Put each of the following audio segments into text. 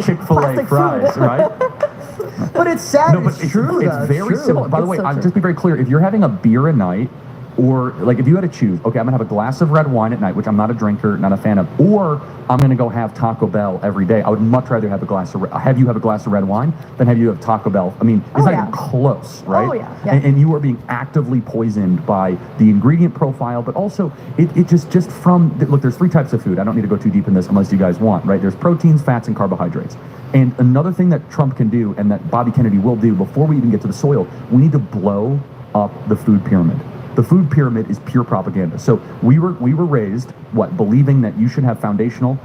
Chick-fil-A fries, right? But it's sad. No, but it's true. It's very true. similar. By the way, so just be very clear. If you're having a beer a night, or like if you had to choose, okay, I'm gonna have a glass of red wine at night, which I'm not a drinker, not a fan of, or I'm gonna go have Taco Bell every day. I would much rather have have you have a glass of red wine than have you have Taco Bell. I mean, it's not even close, right? Oh, yeah. And you are being actively poisoned by the ingredient profile, but also it just from look. There's three types of food. I don't need to go too deep in this unless you guys want, right? There's proteins, fats, and carbohydrates. And another thing that Trump can do, and that Bobby Kennedy will do before we even get to the soil, we need to blow up the food pyramid. The food pyramid is pure propaganda. So we were raised, believing that you should have foundational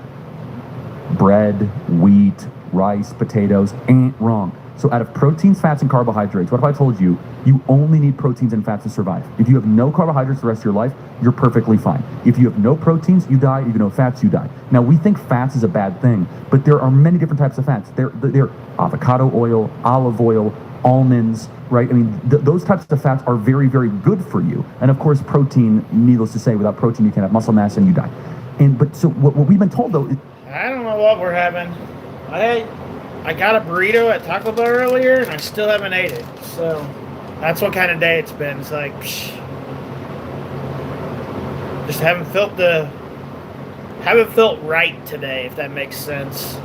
bread, wheat, rice, potatoes. Ain't wrong. So out of proteins, fats, and carbohydrates, what if I told you you only need proteins and fats to survive? If you have no carbohydrates the rest of your life, you're perfectly fine. If you have no proteins, you die. If you have no fats, you die. Now, we think fats is a bad thing, but there are many different types of fats. They're avocado oil, olive oil, almonds, right? I mean, those types of fats are very, very good for you. And of course, protein, needless to say, without protein, you can't have muscle mass and you die. So what we've been told, though... I don't know what we're having. I got a burrito at Taco Bell earlier, and I still haven't ate it. So that's what kind of day it's been. It's like, just haven't felt right today, if that makes sense.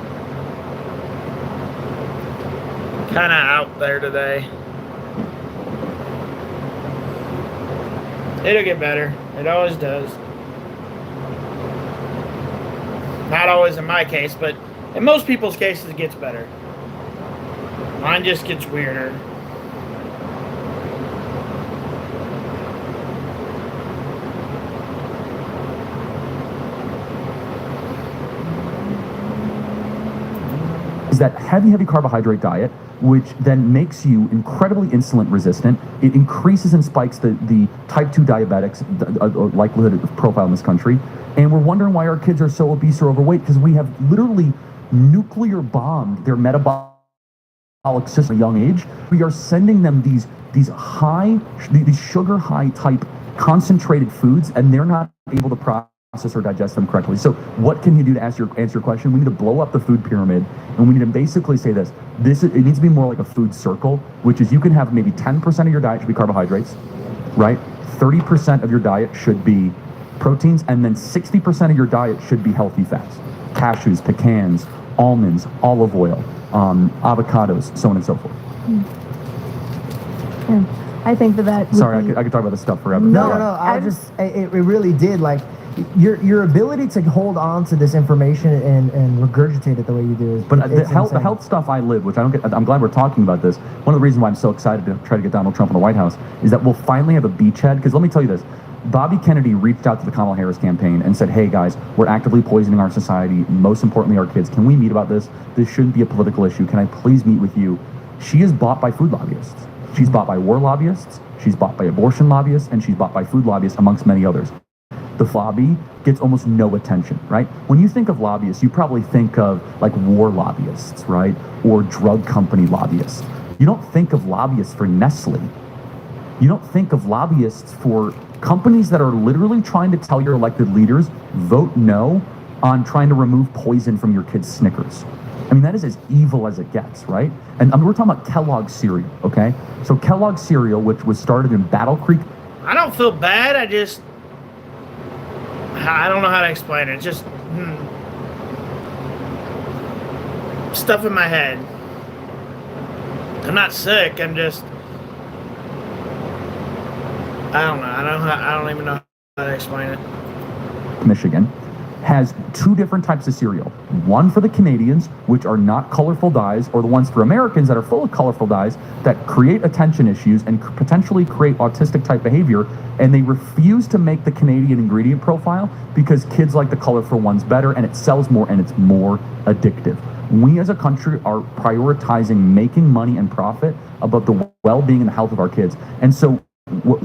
Kind of out there today. It'll get better. It always does. Not always in my case, but in most people's cases, it gets better. Mine just gets weirder. Is that heavy carbohydrate diet, which then makes you incredibly insulin resistant. It increases and spikes the type 2 diabetics likelihood of profile in this country. And we're wondering why our kids are so obese or overweight, because we have literally nuclear bombed their metabolic system at a young age. We are sending them these sugar high type concentrated foods, and they're not able to process or digest them correctly. So what can you do to answer your question? We need to blow up the food pyramid, and we need to basically say it needs to be more like a food circle, which is you can have maybe 10% of your diet should be carbohydrates, right? 30% of your diet should be proteins, and then 60% of your diet should be healthy fats. Cashews, pecans, almonds, olive oil, avocados, so on and so forth. Yeah. I think that Sorry, I could talk about this stuff forever. No. It really did. Like, your ability to hold on to this information and regurgitate it the way you do. But the health stuff I live, which I don't get. I'm glad we're talking about this. One of the reasons why I'm so excited to try to get Donald Trump in the White House is that we'll finally have a beachhead. Because let me tell you this. Bobby Kennedy reached out to the Kamala Harris campaign and said, hey guys, we're actively poisoning our society, most importantly our kids. Can we meet about this? This shouldn't be a political issue. Can I please meet with you? She is bought by food lobbyists. She's bought by war lobbyists. She's bought by abortion lobbyists, and she's bought by food lobbyists, amongst many others. The lobby gets almost no attention, right? When you think of lobbyists, you probably think of like war lobbyists, right? Or drug company lobbyists. You don't think of lobbyists for Nestle. You don't think of lobbyists for companies that are literally trying to tell your elected leaders, vote no on trying to remove poison from your kids' Snickers. I mean, that is as evil as it gets, right? And we're talking about Kellogg's cereal, okay? So Kellogg's cereal, which was started in Battle Creek. I don't feel bad. I don't know how to explain it. It's just stuff in my head. I'm not sick. I'm just... I don't know. I don't even know how to explain it. Michigan has two different types of cereal. One for the Canadians, which are not colorful dyes, or the ones for Americans that are full of colorful dyes that create attention issues and potentially create autistic type behavior. And they refuse to make the Canadian ingredient profile because kids like the colorful ones better, and it sells more and it's more addictive. We as a country are prioritizing making money and profit above the well-being and the health of our kids. And so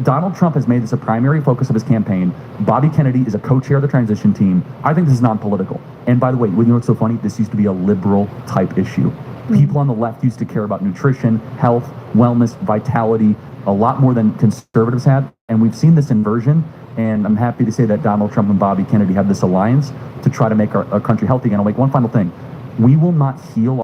Donald Trump has made this a primary focus of his campaign. Bobby Kennedy is a co-chair of the transition team. I think this is non-political. And by the way, you know what's so funny? This used to be a liberal type issue. People on the left used to care about nutrition, health, wellness, vitality, a lot more than conservatives had. And we've seen this inversion. And I'm happy to say that Donald Trump and Bobby Kennedy have this alliance to try to make our country healthy again. I'll make one final thing. we will not heal